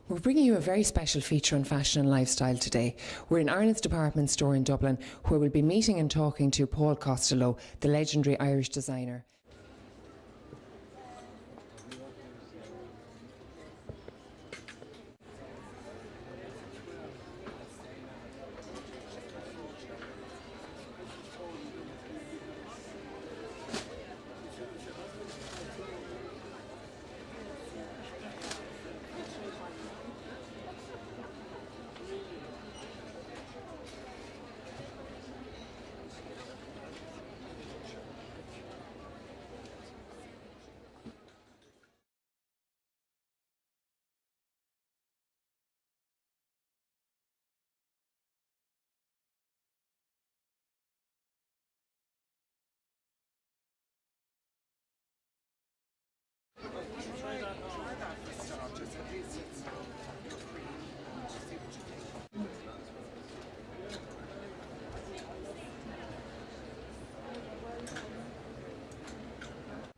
We're bringing you a very special feature on fashion and lifestyle today. We're in Arnotts department store in Dublin, where we'll be meeting and talking to Paul Costello, the legendary Irish designer.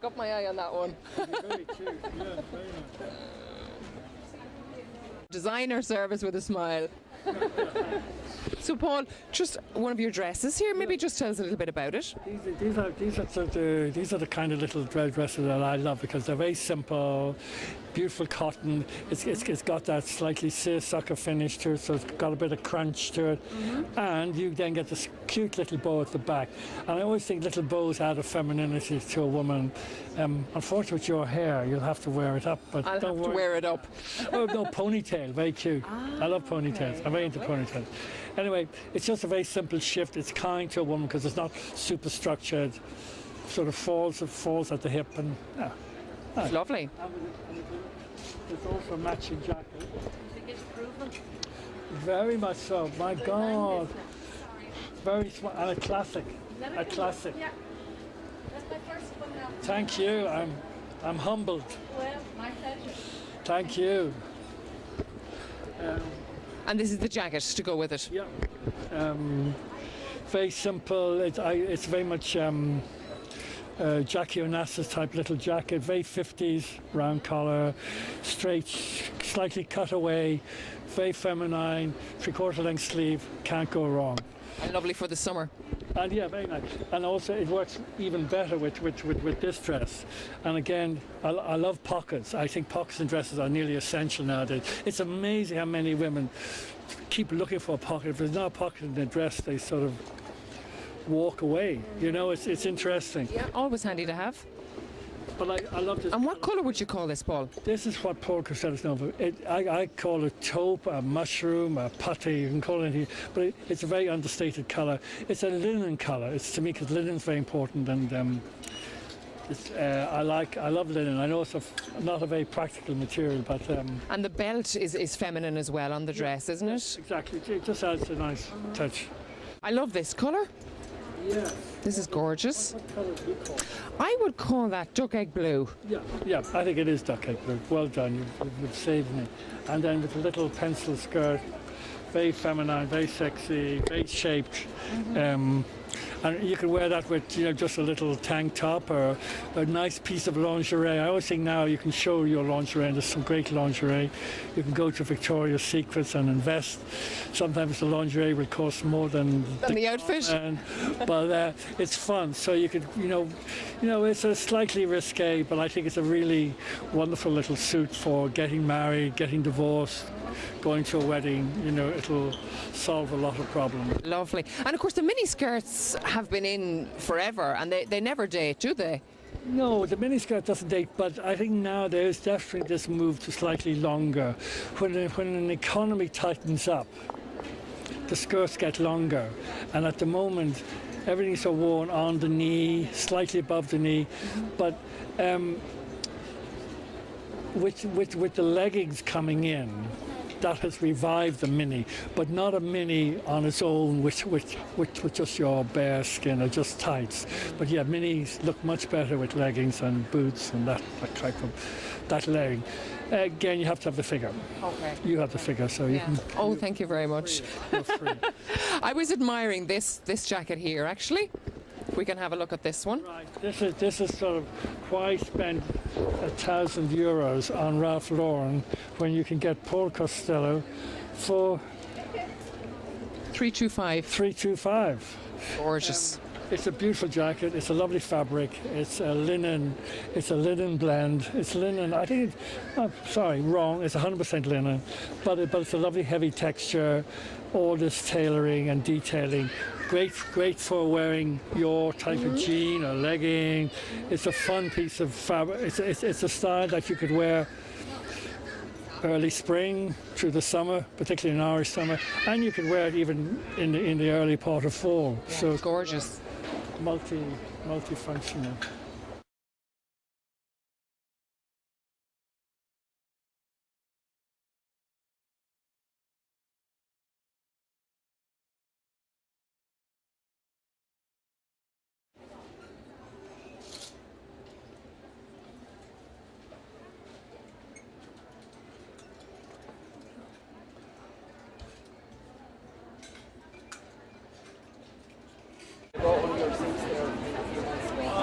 Got my eye on that one. Very cute, yeah, very nice. Designer service with a smile. So Paul, just one of your dresses here, maybe just tell us a little bit about it. These are the kind of little dresses that I love because they're very simple, beautiful cotton. It's got that slightly seersucker finish to it, so it's got a bit of crunch to it. And you then get this cute little bow at the back. And I always think little bows add a femininity to a woman. Unfortunately, with your hair, you'll have to wear it up. But I'll don't have to worry. wear it up. Oh no, ponytail, very cute. I love ponytails. Okay. I'm very into ponytails. Anyway, it's just a very simple shift. It's kind to a woman because it's not super structured. Sort of falls at the hip, and yeah. It's lovely. There's also a matching jacket. Very much so. My God. Very smart and a classic. A classic. Yeah. That's my first one now. Thank you. I'm humbled. Well, my pleasure. Thank you. And this is the jacket to go with it. Yeah. Very simple. It's very much Jackie Onassis type little jacket. Very 50s, round collar, straight, slightly cut away, very feminine, 3/4 length sleeve. Can't go wrong. And lovely for the summer. And yeah, very nice. And also it works even better with this dress. And again, I love pockets. I think pockets in dresses are nearly essential nowadays. It's amazing how many women keep looking for a pocket. If there's not a pocket in their dress, they sort of walk away. You know, it's interesting. Yeah, always handy to have. But I love this. And what colour would you call this, Paul? This is what Paul Costello's known for. I call it taupe, a mushroom, a putty, you can call it anything, but it's a very understated colour. It's a linen colour. It's to me because linen's very important, and I love linen. I know it's not a very practical material, but And the belt is feminine as well on the dress, isn't it? exactly, it just adds a nice touch. I love this colour. Yeah. This is gorgeous. What colour do you call it? I would call that duck egg blue. Yeah, I think it is duck egg blue. Well done, you've saved me. And then with a little pencil skirt, very feminine, very sexy, very shaped. And you can wear that with just a little tank top or a nice piece of lingerie. I always think now you can show your lingerie, and there's some great lingerie. You can go to Victoria's Secrets and invest. Sometimes the lingerie will cost more than the outfit. But it's fun. So you could, it's a slightly risque, but I think it's a really wonderful little suit for getting married, getting divorced, going to a wedding. It'll solve a lot of problems. Lovely. And of course the mini skirts have been in forever, and they never date, do they? No, the miniskirt doesn't date, but I think now there's definitely this move to slightly longer. When an economy tightens up, the skirts get longer, and at the moment everything's so worn on the knee, slightly above the knee, but with the leggings coming in, that has revived the mini, but not a mini on its own with just your bare skin or just tights. But yeah, minis look much better with leggings and boots and that type of legging. Again, you have to have the figure. Okay. You have the figure, so you can. Oh, thank you very much. You're free. I was admiring this jacket here, actually, We can have a look at this one. Right. This is sort of why spend €1,000 on Ralph Lauren when you can get Paul Costello for 325. $325. Gorgeous. It's a beautiful jacket. It's a lovely fabric. It's a linen. It's a linen blend. It's linen. I think. Wrong. It's 100% linen, but it's a lovely heavy texture. All this tailoring and detailing. Great for wearing your type of jean or legging. It's a fun piece of fabric. It's a style that you could wear early spring through the summer, particularly in Irish summer, and you could wear it even in the early part of fall. Yeah, So it's gorgeous. multifunctional. Brought one of your seats there.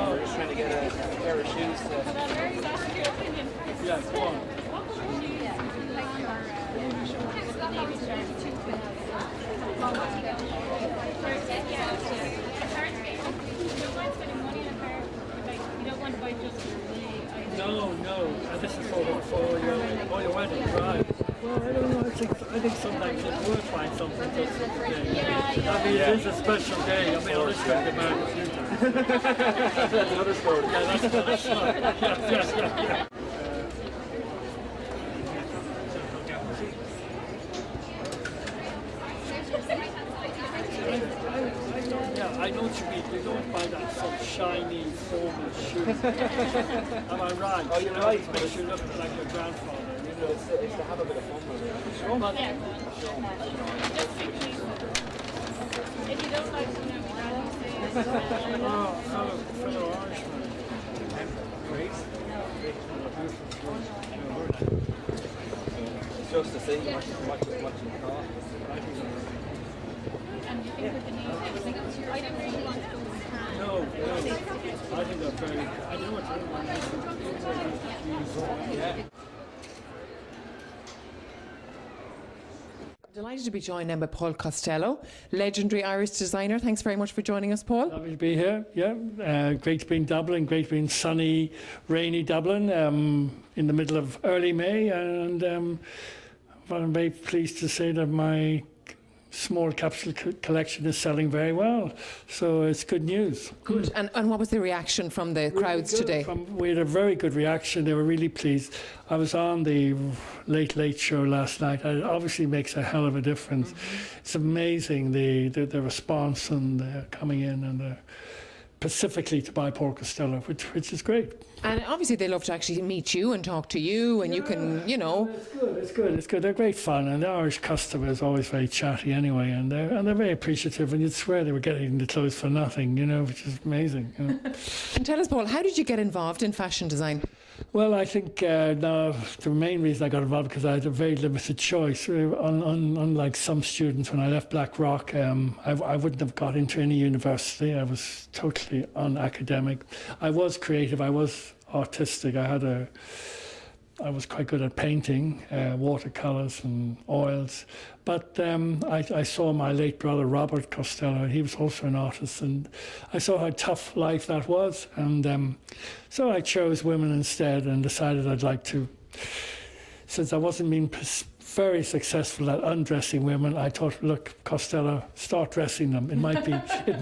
We're just trying to get a pair of shoes. Yeah, go on. No. And this is for your wedding, right? Well, I don't know. I think sometimes it's worth buying something just for the day. I mean, it is a special day. I mean, I'll just get married a few times. That's another story. Yeah, that's another story. Yeah. Yeah, I know what you mean. You don't buy that some shiny, formal shoe. Am I right? Oh, you're right. Because you look like your grandfather. You know, it's to have a bit of fun with it. So much. If you don't like, you know, Fellow Irishman. Great. It's just to see what you thought. and you think with the knees, I don't really want to go with hands. No. I think they're very. I know what you're Yeah. Delighted to be joined then by Paul Costello, legendary Irish designer. Thanks very much for joining us, Paul. Lovely to be here. Yeah, great to be in Dublin. Great to be in sunny, rainy Dublin in the middle of early May, and I'm very pleased to say that my small capsule collection is selling very well. So it's good news. Good. And what was the reaction from the crowds today? We had a very good reaction. They were really pleased. I was on the Late Show last night. It obviously makes a hell of a difference. It's amazing the response and coming in and specifically to buy Paul Costello, which is great. And obviously they love to actually meet you and talk to you, and you can, you know. It's good. They're great fun, and the Irish customer is always very chatty anyway, and they're very appreciative, and you'd swear they were getting the clothes for nothing, you know, which is amazing. You know. And tell us, Paul, how did you get involved in fashion design? Well, I think now the main reason I got involved because I had a very limited choice. Unlike some students, when I left Blackrock, I wouldn't have got into any university. I was totally unacademic. I was creative. I was artistic. I was quite good at painting, watercolours and oils. But I saw my late brother, Robert Costello, and he was also an artist, and I saw how tough life that was. And so I chose women instead and decided I'd like to, since I wasn't being very successful at undressing women, I thought, look, Costello, start dressing them. It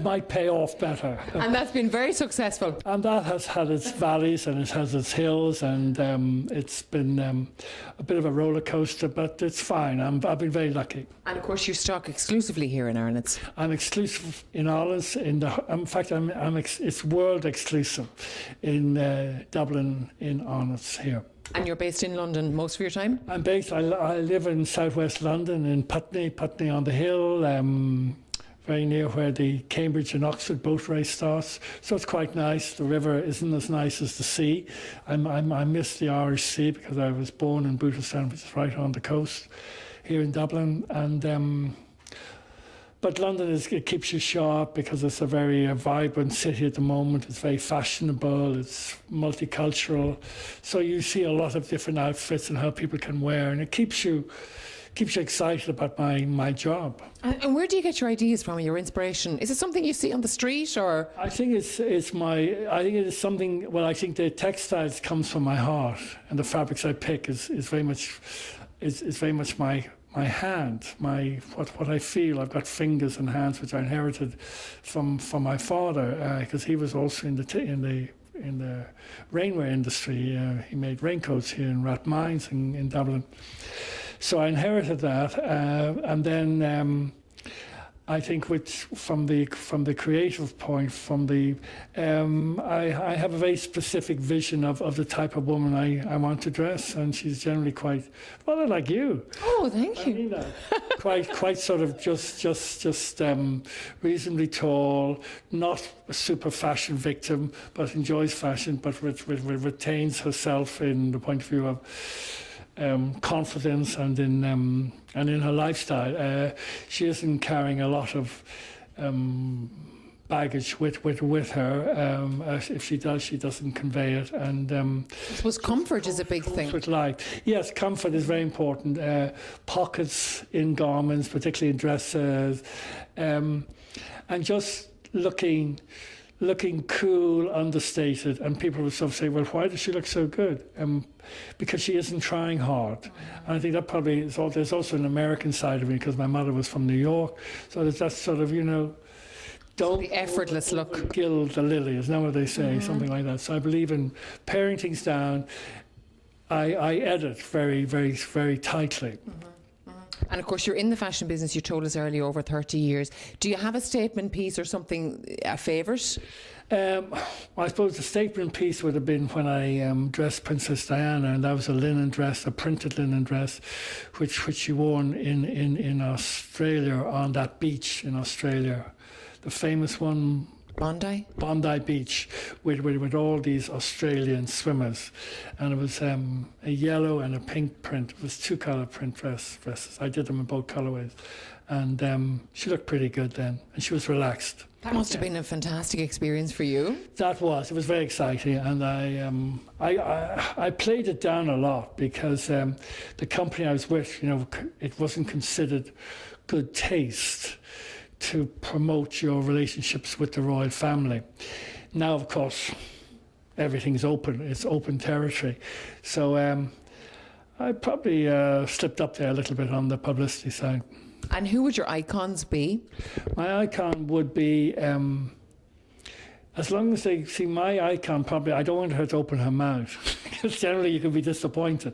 might pay off better. And that's been very successful. And that has had its valleys and it has its hills, and it's been a bit of a roller coaster, but it's fine. I've been very lucky. And of course, you stock exclusively here in Arnotts. I'm exclusive in Ireland. In fact, it's world exclusive in Dublin, in Arnotts here. And you're based in London most of your time? I'm based. I live in southwest London, in Putney on the Hill. Very near where the Cambridge and Oxford boat race starts. So it's quite nice. The river isn't as nice as the sea. I miss the Irish Sea because I was born in Booterstown, which is right on the coast here in Dublin. And but London it keeps you sharp because it's a very vibrant city at the moment. It's very fashionable. It's multicultural, so you see a lot of different outfits and how people can wear, and it keeps you excited about my job. And where do you get your ideas from, your inspiration? Is it something you see on the street, or? I think I think it is something. Well, I think the textiles comes from my heart, and the fabrics I pick is very much my hand, what I feel. I've got fingers and hands which I inherited from my father, because he was also in the rainwear industry. He made raincoats here in Rathmines in Dublin. So I inherited that, and then I think from the creative point, I have a very specific vision of the type of woman I want to dress, and she's generally quite rather like you. Oh, thank you. I mean that. quite sort of just reasonably tall, not a super fashion victim, but enjoys fashion, but retains herself in the point of view of confidence and in her lifestyle. She isn't carrying a lot of baggage with her. If she does, she doesn't convey it. And I suppose comfort is a big thing. Yes, comfort is very important. Pockets in garments, particularly in dresses, and just looking cool, understated, and people would sort of say, well, why does she look so good? Because she isn't trying hard. And I think that probably is there's also an American side of me, because my mother was from New York, so there's that sort of, don't the effortless look. Gild the lily, isn't that what they say? Something like that. So I believe in paring things down. I edit very, very, very tightly. And of course, you're in the fashion business, you told us earlier, over 30 years. Do you have a statement piece or something, a favourite? I suppose the statement piece would have been when I dressed Princess Diana, and that was a linen dress, a printed linen dress, which she wore in Australia, on that beach in Australia. The famous one, Bondi Beach, with all these Australian swimmers, and it was a yellow and a pink print. It was two-colour print dresses. I did them in both colourways, and she looked pretty good then, and she was relaxed. That must have been a fantastic experience for you. It was very exciting, and I played it down a lot, because the company I was with, it wasn't considered good taste to promote your relationships with the royal family. Now, of course, everything's open. It's open territory. So I probably slipped up there a little bit on the publicity side. And who would your icons be? My icon would be, as long as they see my icon, probably, I don't want her to open her mouth, because generally you can be disappointed.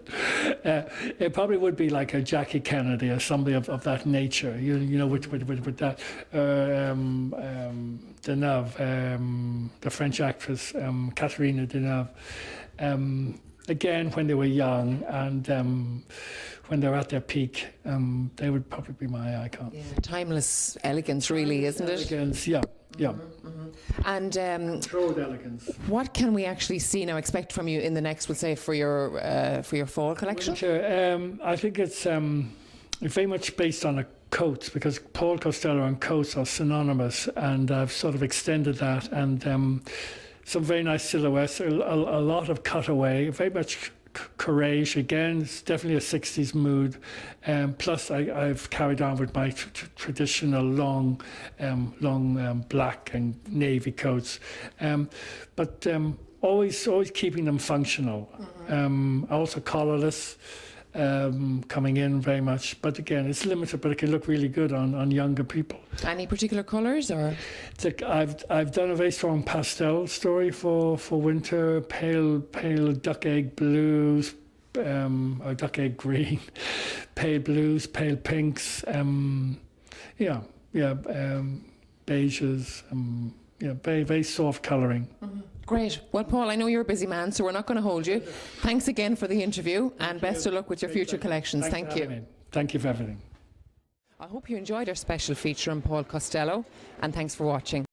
It probably would be like a Jackie Kennedy or somebody of that nature, with that, Deneuve, the French actress, Catherine Deneuve. Again, when they were young, and when they're at their peak, they would probably be my icon. Yeah, timeless elegance, really, isn't it? Elegance, yeah. And True elegance. what can we actually see now, expect from you in the next, we'll say, for your fall collection? Winter, I think it's very much based on a coats, because Paul Costello and coats are synonymous, and I've sort of extended that, and some very nice silhouettes, a lot of cutaway, very much courage. Again, it's definitely a 60s mood. Plus, I've carried on with my traditional long black and navy coats, but always keeping them functional. Also collarless, coming in very much, but again, it's limited, but it can look really good on younger people. Any particular colours, or? I've done a very strong pastel story for winter, pale duck egg blues, or duck egg green, pale blues, pale pinks, beiges, very, very soft colouring. Great. Well, Paul, I know you're a busy man, so we're not going to hold you. Thanks again for the interview, and best of luck with your future collections. Thank you. Thank you for everything. I hope you enjoyed our special feature on Paul Costello, and thanks for watching.